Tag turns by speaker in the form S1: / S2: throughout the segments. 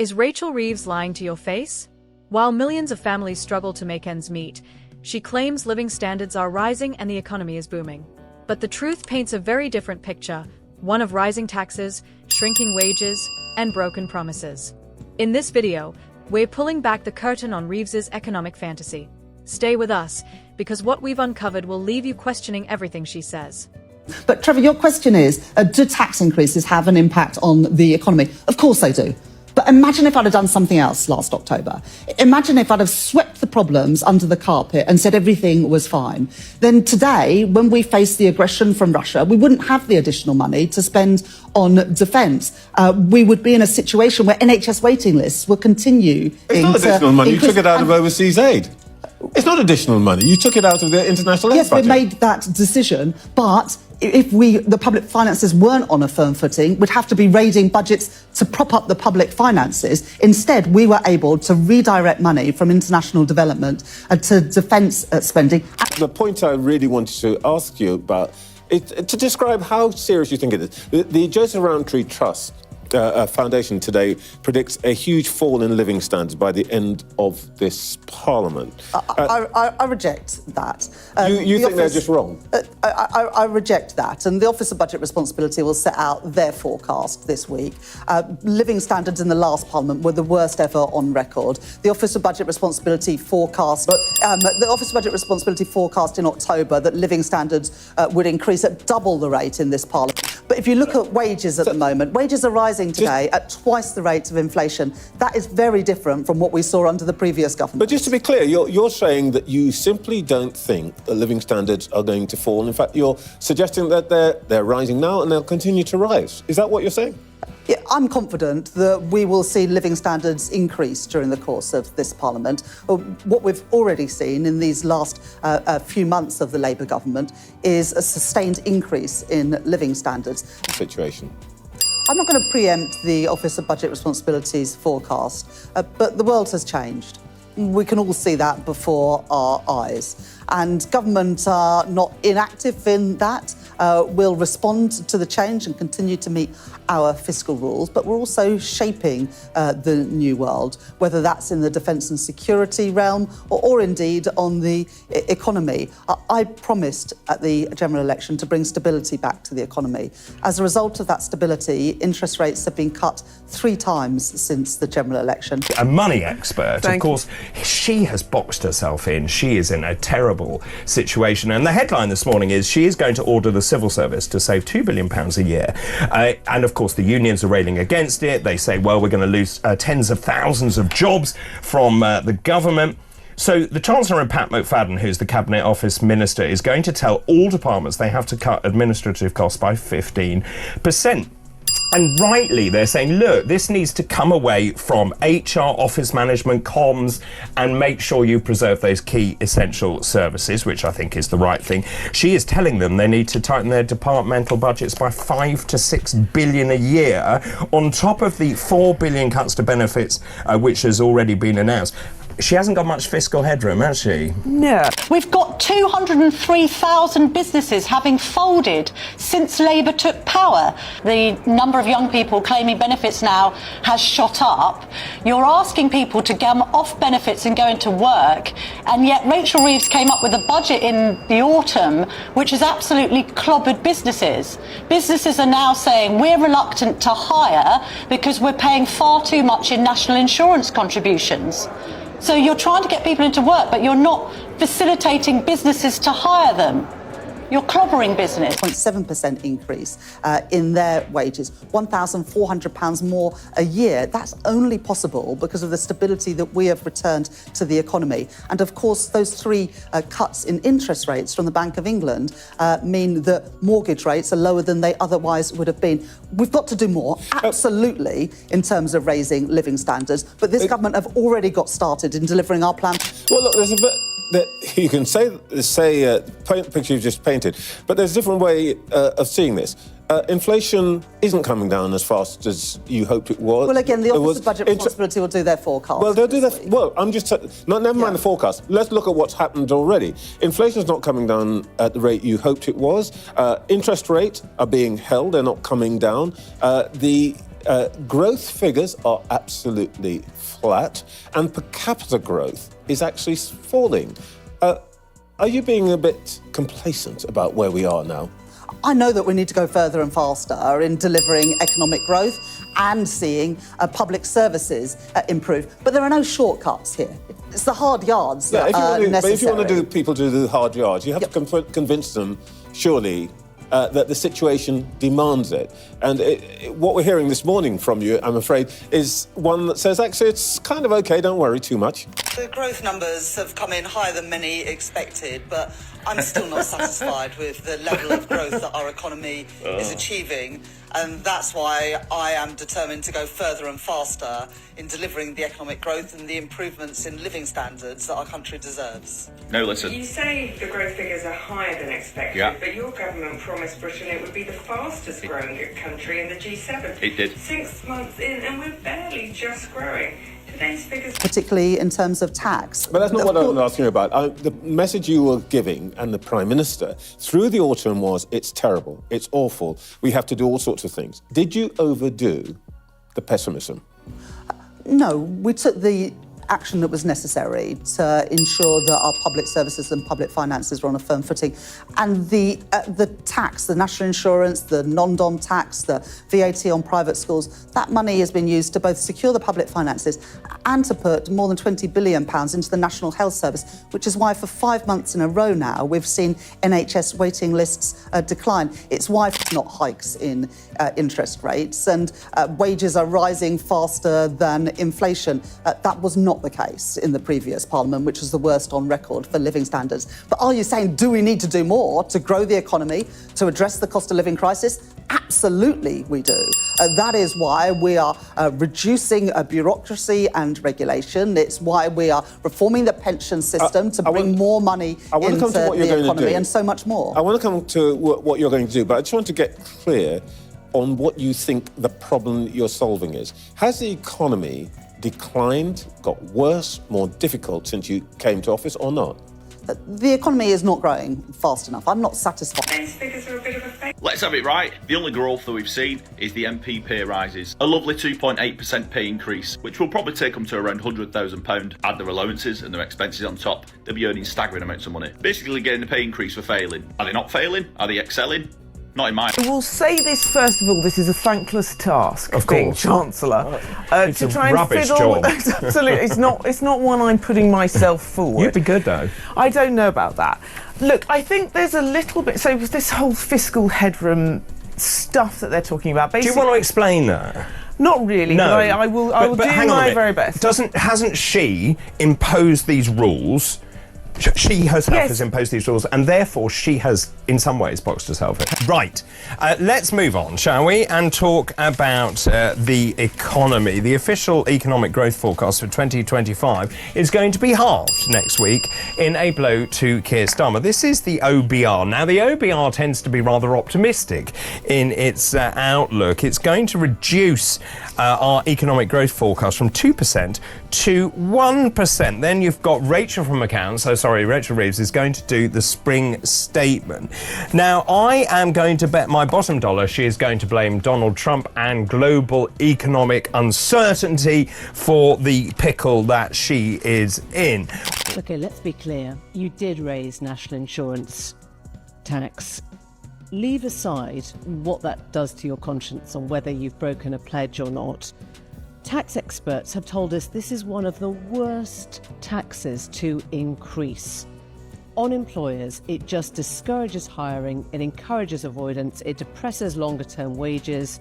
S1: Is Rachel Reeves lying to your face? While millions of families struggle to make ends meet, she claims living standards are rising and the economy is booming. But the truth paints a very different picture, one of rising taxes, shrinking wages, and broken promises. In this video, we're pulling back the curtain on Reeves's economic fantasy. Stay with us, because what we've uncovered will leave you questioning everything she says.
S2: But Trevor, your question is, do tax increases have an impact on the economy? Of course they do. But imagine if I'd have done something else last October. Imagine if I'd have swept the problems under the carpet and said everything was fine. Then today, when we face the aggression from Russia, we wouldn't have the additional money to spend on defence. We would be in a situation where NHS waiting lists will continue.
S3: It's not additional money. You took it out of overseas aid. It's not additional money. You took it out of the international aid budget.
S2: Yes, we made that decision, but if the public finances weren't on a firm footing, we'd have to be raiding budgets to prop up the public finances. Instead, we were able to redirect money from international development to defence spending.
S3: The point I really wanted to ask you about is to describe how serious you think it is. The Joseph Rowntree Trust Foundation today predicts a huge fall in living standards by the end of this Parliament.
S2: I reject that.
S3: You think they're just wrong?
S2: I reject that. And the Office of Budget Responsibility will set out their forecast this week. Living standards in the last Parliament were the worst ever on record. The Office of Budget Responsibility forecast in October that living standards would increase at double the rate in this Parliament. But if you look at wages at the moment, wages are rising today at twice the rate of inflation. That is very different from what we saw under the previous government.
S3: But just to be clear, you're saying that you simply don't think that living standards are going to fall. In fact, you're suggesting that they're rising now and they'll continue to rise. Is that what you're saying?
S2: Yeah, I'm confident that we will see living standards increase during the course of this Parliament. What we've already seen in these last few months of the Labour government is a sustained increase in living standards.
S3: Situation.
S2: I'm not going to preempt the Office of Budget Responsibility's forecast, but the world has changed. We can all see that before our eyes. And government are not inactive in that. We'll respond to the change and continue to meet our fiscal rules, but we're also shaping the new world, whether that's in the defence and security realm or indeed on the economy. I promised at the general election to bring stability back to the economy. As a result of that stability, interest rates have been cut 3 times since the general election.
S4: A money expert, of course, she has boxed herself in. She is in a terrible situation. And the headline this morning is she is going to order the civil service to save £2 billion a year. And of course, the unions are railing against it. They say, well, we're going to lose tens of thousands of jobs from the government. So the Chancellor, Pat McFadden, who's the Cabinet Office Minister, is going to tell all departments they have to cut administrative costs by 15%. And rightly, they're saying, look, this needs to come away from HR, office management, comms, and make sure you preserve those key essential services, which I think is the right thing. She is telling them they need to tighten their departmental budgets by $5 to $6 billion a year, on top of the $4 billion cuts to benefits, which has already been announced. She hasn't got much fiscal headroom, has she?
S5: No. We've got 203,000 businesses having folded since Labour took power. The number of young people claiming benefits now has shot up. You're asking people to come off benefits and go into work, and yet Rachel Reeves came up with a budget in the autumn which has absolutely clobbered businesses. Businesses are now saying we're reluctant to hire because we're paying far too much in national insurance contributions. So you're trying to get people into work, but you're not facilitating businesses to hire them. You're clobbering business.
S2: 0.7% increase in their wages, £1,400 more a year. That's only possible because of the stability that we have returned to the economy. And of course, those 3 cuts in interest rates from the Bank of England mean that mortgage rates are lower than they otherwise would have been. We've got to do more, absolutely, in terms of raising living standards. But this government have already got started in delivering our plan.
S3: Well, look, there's a bit that you can paint the picture you've just painted, but there's a different way of seeing this. Inflation isn't coming down as fast as you hoped it was.
S2: Well, again, the Office of Budget Responsibility will do their forecast.
S3: Well, they'll do that. Well, I'm just never mind the forecast. Let's look at what's happened already. Inflation's not coming down at the rate you hoped it was. Interest rates are being held; they're not coming down. The Growth figures are absolutely flat, and per capita growth is actually falling. Are you being a bit complacent about where we are now?
S2: I know that we need to go further and faster in delivering economic growth and seeing public services improve. But there are no shortcuts here. It's the hard yards that are necessary.
S3: But if you want to people to do the hard yards, you have to convince them, surely, that the situation demands it. And what we're hearing this morning from you, I'm afraid, is one that says, actually, it's kind of OK, don't worry too much.
S2: The growth numbers have come in higher than many expected, but I'm still not satisfied with the level of growth that our economy is achieving. And that's why I am determined to go further and faster in delivering the economic growth and the improvements in living standards that our country deserves.
S6: No, listen.
S7: You say the growth figures are higher than expected, but your government promised Britain it would be the fastest growing country in the G7.
S6: It did.
S7: 6 months in, and we're barely just growing. Today's figures...
S2: Particularly in terms of tax.
S3: But that's not what I'm asking you about. The message you were giving, and the Prime Minister, through the autumn was, it's terrible, it's awful, we have to do all sorts of things. Did you overdo the pessimism?
S2: No, we took the action that was necessary to ensure that our public services and public finances were on a firm footing. And the tax, the national insurance, the non-dom tax, the VAT on private schools, that money has been used to both secure the public finances and to put more than £20 billion into the National Health Service, which is why for 5 months in a row now we've seen NHS waiting lists decline. It's why not hikes in interest rates, and wages are rising faster than inflation. That was not the case in the previous Parliament, which was the worst on record for living standards. But are you saying, do we need to do more to grow the economy, to address the cost of living crisis? Absolutely we do. That is why we are reducing bureaucracy and regulation. It's why we are reforming the pension system to bring more money into the economy and so much more.
S3: I want to come to what you're going to do, but I just want to get clear on what you think the problem you're solving is. Has the economy declined, got worse, more difficult since you came to office, or not?
S2: The economy is not growing fast enough. I'm not satisfied.
S7: These figures are a bit of a fake.
S6: Let's have it right. The only growth that we've seen is the MP pay rises. A lovely 2.8% pay increase, which will probably take them to around £100,000. Add their allowances and their expenses on top, they'll be earning staggering amounts of money. Basically getting a pay increase for failing. Are they not failing? Are they excelling? Not in mine.
S8: We'll say this first of all. This is a thankless task of being Chancellor.
S4: It's
S8: to
S4: a
S8: try and
S4: rubbish
S8: fiddle.
S4: job.
S8: Absolutely, it's not one I'm putting myself forward.
S4: You'd be good though.
S8: I don't know about that. Look, I think there's a little bit. So this whole fiscal headroom stuff that they're talking about.
S4: Do you want to explain that?
S8: Not really.
S4: No,
S8: but I will do my very best.
S4: Hasn't she imposed these rules? She herself has imposed these rules, and therefore she has, in some ways, boxed herself in. Right. Let's move on, shall we, and talk about the economy. The official economic growth forecast for 2025 is going to be halved next week in a blow to Keir Starmer. This is the OBR. Now, the OBR tends to be rather optimistic in its outlook. It's going to reduce our economic growth forecast from 2% to 1%. Then you've got Rachel from Accounts, Rachel Reeves is going to do the spring statement. Now, I am going to bet my bottom dollar she is going to blame Donald Trump and global economic uncertainty for the pickle that she is in.
S9: OK, let's be clear. You did raise national insurance tax. Leave aside what that does to your conscience on whether you've broken a pledge or not. Tax experts have told us this is one of the worst taxes to increase. On employers, it just discourages hiring, it encourages avoidance, it depresses longer-term wages.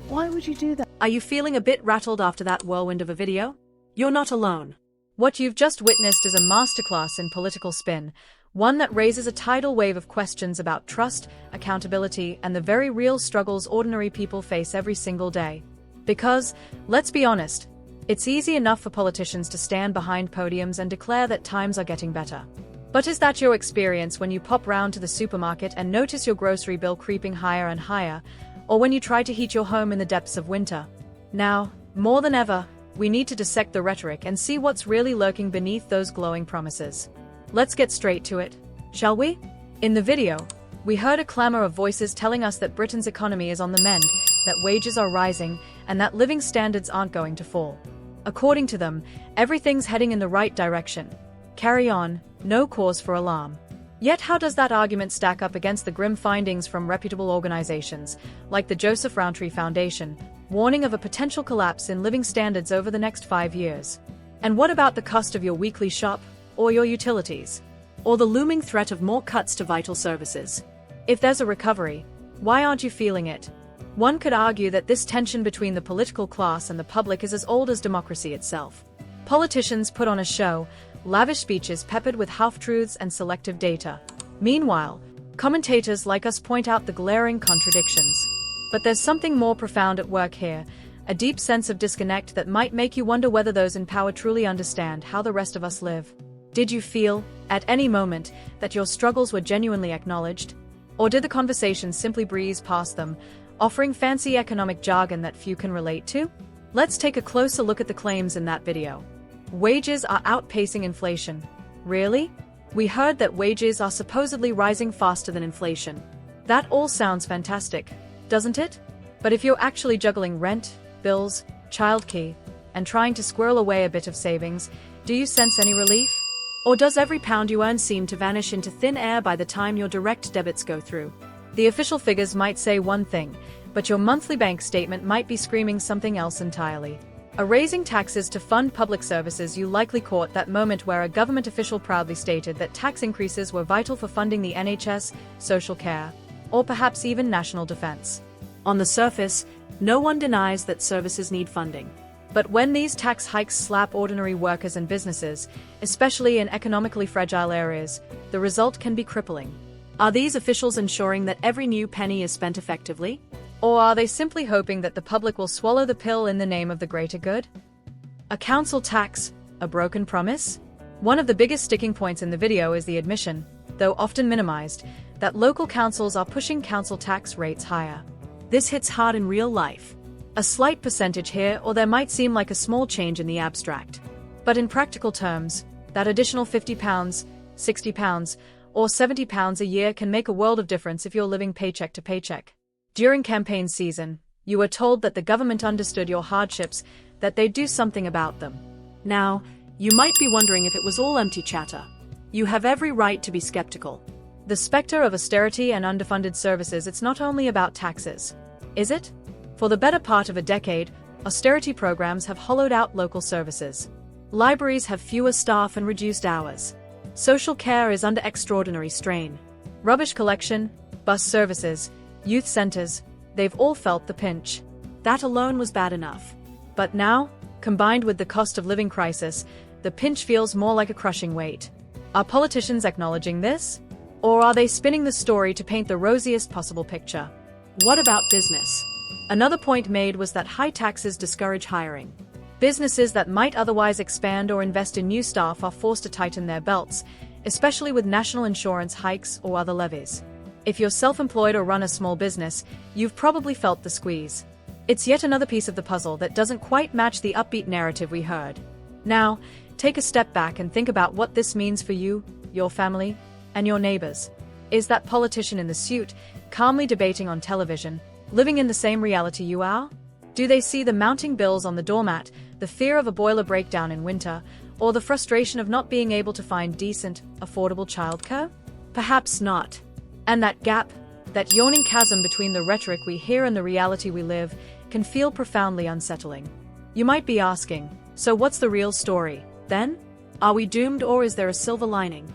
S9: Why would you do that?
S1: Are you feeling a bit rattled after that whirlwind of a video? You're not alone. What you've just witnessed is a masterclass in political spin, one that raises a tidal wave of questions about trust, accountability, and the very real struggles ordinary people face every single day. Because, let's be honest, it's easy enough for politicians to stand behind podiums and declare that times are getting better. But is that your experience when you pop round to the supermarket and notice your grocery bill creeping higher and higher, or when you try to heat your home in the depths of winter? Now, more than ever, we need to dissect the rhetoric and see what's really lurking beneath those glowing promises. Let's get straight to it, shall we? In the video, we heard a clamor of voices telling us that Britain's economy is on the mend, that wages are rising, and that living standards aren't going to fall. According to them, everything's heading in the right direction. Carry on, no cause for alarm. Yet how does that argument stack up against the grim findings from reputable organizations, like the Joseph Rowntree Foundation, warning of a potential collapse in living standards over the next 5 years? And what about the cost of your weekly shop, or your utilities? Or the looming threat of more cuts to vital services? If there's a recovery, why aren't you feeling it? One could argue that this tension between the political class and the public is as old as democracy itself. Politicians put on a show, lavish speeches peppered with half-truths and selective data. Meanwhile, commentators like us point out the glaring contradictions. But there's something more profound at work here, a deep sense of disconnect that might make you wonder whether those in power truly understand how the rest of us live. Did you feel, at any moment, that your struggles were genuinely acknowledged? Or did the conversation simply breeze past them, offering fancy economic jargon that few can relate to? Let's take a closer look at the claims in that video. Wages are outpacing inflation. Really? We heard that wages are supposedly rising faster than inflation. That all sounds fantastic, doesn't it? But if you're actually juggling rent, bills, childcare, and trying to squirrel away a bit of savings, do you sense any relief? Or does every pound you earn seem to vanish into thin air by the time your direct debits go through? The official figures might say one thing, but your monthly bank statement might be screaming something else entirely. Raising taxes to fund public services. You likely caught that moment where a government official proudly stated that tax increases were vital for funding the NHS, social care, or perhaps even national defense. On the surface, no one denies that services need funding. But when these tax hikes slap ordinary workers and businesses, especially in economically fragile areas, the result can be crippling. Are these officials ensuring that every new penny is spent effectively? Or are they simply hoping that the public will swallow the pill in the name of the greater good? A council tax, a broken promise? One of the biggest sticking points in the video is the admission, though often minimized, that local councils are pushing council tax rates higher. This hits hard in real life. A slight percentage here or there might seem like a small change in the abstract. But in practical terms, that additional £50, £60, or £70 a year can make a world of difference if you're living paycheck to paycheck. During campaign season, you were told that the government understood your hardships, that they'd do something about them. Now, you might be wondering if it was all empty chatter. You have every right to be skeptical. The specter of austerity and underfunded services, it's not only about taxes, is it? For the better part of a decade, austerity programs have hollowed out local services. Libraries have fewer staff and reduced hours. Social care is under extraordinary strain. Rubbish collection, bus services, youth centers, they've all felt the pinch. That alone was bad enough. But now, combined with the cost of living crisis, the pinch feels more like a crushing weight. Are politicians acknowledging this? Or are they spinning the story to paint the rosiest possible picture? What about business? Another point made was that high taxes discourage hiring. Businesses that might otherwise expand or invest in new staff are forced to tighten their belts, especially with national insurance hikes or other levies. If you're self-employed or run a small business, you've probably felt the squeeze. It's yet another piece of the puzzle that doesn't quite match the upbeat narrative we heard. Now, take a step back and think about what this means for you, your family, and your neighbors. Is that politician in the suit, calmly debating on television, living in the same reality you are? Do they see the mounting bills on the doormat, the fear of a boiler breakdown in winter, or the frustration of not being able to find decent, affordable childcare? Perhaps not. And that gap, that yawning chasm between the rhetoric we hear and the reality we live, can feel profoundly unsettling. You might be asking, so what's the real story, then? Are we doomed or is there a silver lining?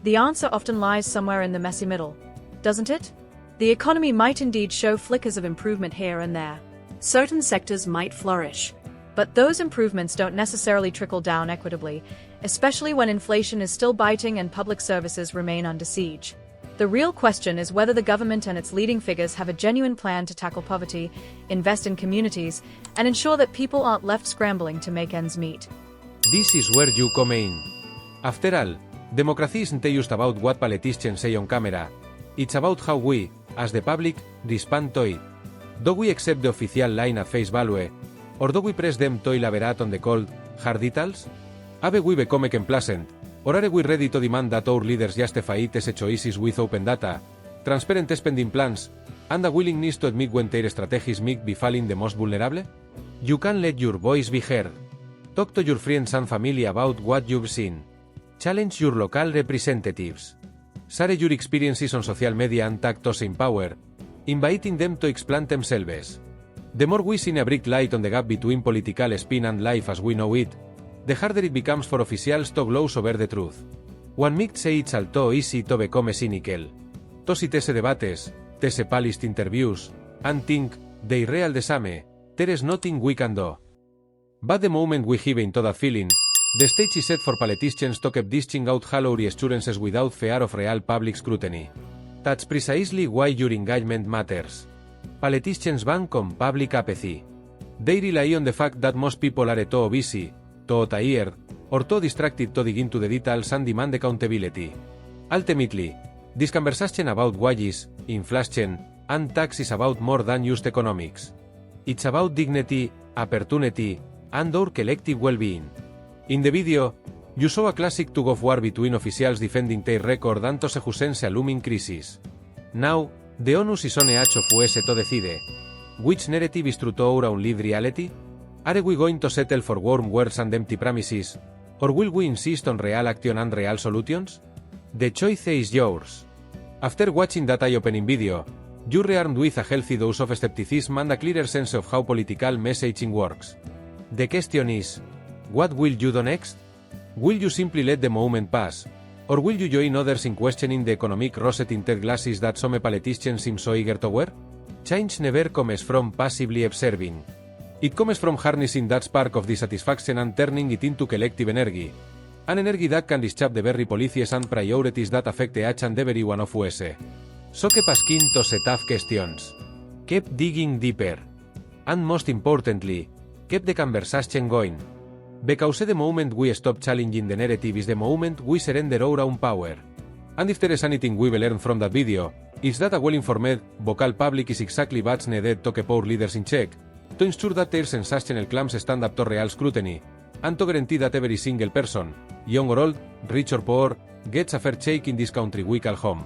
S1: The answer often lies somewhere in the messy middle, doesn't it? The economy might indeed show flickers of improvement here and there. Certain sectors might flourish. But those improvements don't necessarily trickle down equitably, especially when inflation is still biting and public services remain under siege. The real question is whether the government and its leading figures have a genuine plan to tackle poverty, invest in communities, and ensure that people aren't left scrambling to make ends meet.
S10: This is where you come in. After all, democracy isn't just about what politicians say on camera. It's about how we, as the public, respond to it. Do we accept the official line at face value, or do we press them to elaborate on the cold, hard details? Have we become complacent, or are we ready to demand that our leaders justify its choices with open data, transparent spending plans, and a willingness to admit when their strategies might be failing the most vulnerable? You can let your voice be heard. Talk to your friends and family about what you've seen. Challenge your local representatives. Share your experiences on social media and tag those in power, inviting them to explain themselves. The more we shine a bright light on the gap between political spin and life as we know it, the harder it becomes for officials to gloss over the truth. One might say it's all too easy to become cynical. To see these debates, these polished interviews, and think, they're real the same, there is nothing we can do. But the moment we give into that feeling, the stage is set for politicians to keep dishing out hollow assurances without fear of real public scrutiny. That's precisely why your engagement matters. Politicians bank on public apathy. They rely on the fact that most people are too busy, too tired, or too distracted to dig into the details and demand accountability. Ultimately, this conversation about wages, inflation, and tax is about more than just economics. It's about dignity, opportunity, and our collective well-being. In the video, you saw a classic tug of war between officials defending their record and those who sense a looming crisis. Now, the onus is on each of us to decide. Which narrative is true to our own lived reality? Are we going to settle for warm words and empty promises, or will we insist on real action and real solutions? The choice is yours. After watching that eye-opening video, you're rearmed with a healthy dose of skepticism and a clearer sense of how political messaging works. The question is, what will you do next? Will you simply let the moment pass, or will you join others in questioning the economic rose-tinted glasses that some politicians seem so eager to wear? Change never comes from passively observing. It comes from harnessing that spark of dissatisfaction and turning it into collective energy. An energy that can reshape the very policies and priorities that affect each and every one of us. So keep asking those tough questions. Keep digging deeper. And most importantly, keep the conversation going. Because the moment we stop challenging the narrative is the moment we surrender our own power. And if there is anything we will learn from that video, it's that a well-informed, vocal public is exactly what's needed to keep our leaders in check, to ensure that their sensational claims stand up to real scrutiny, and to guarantee that every single person, young or old, rich or poor, gets a fair shake in this country we call home.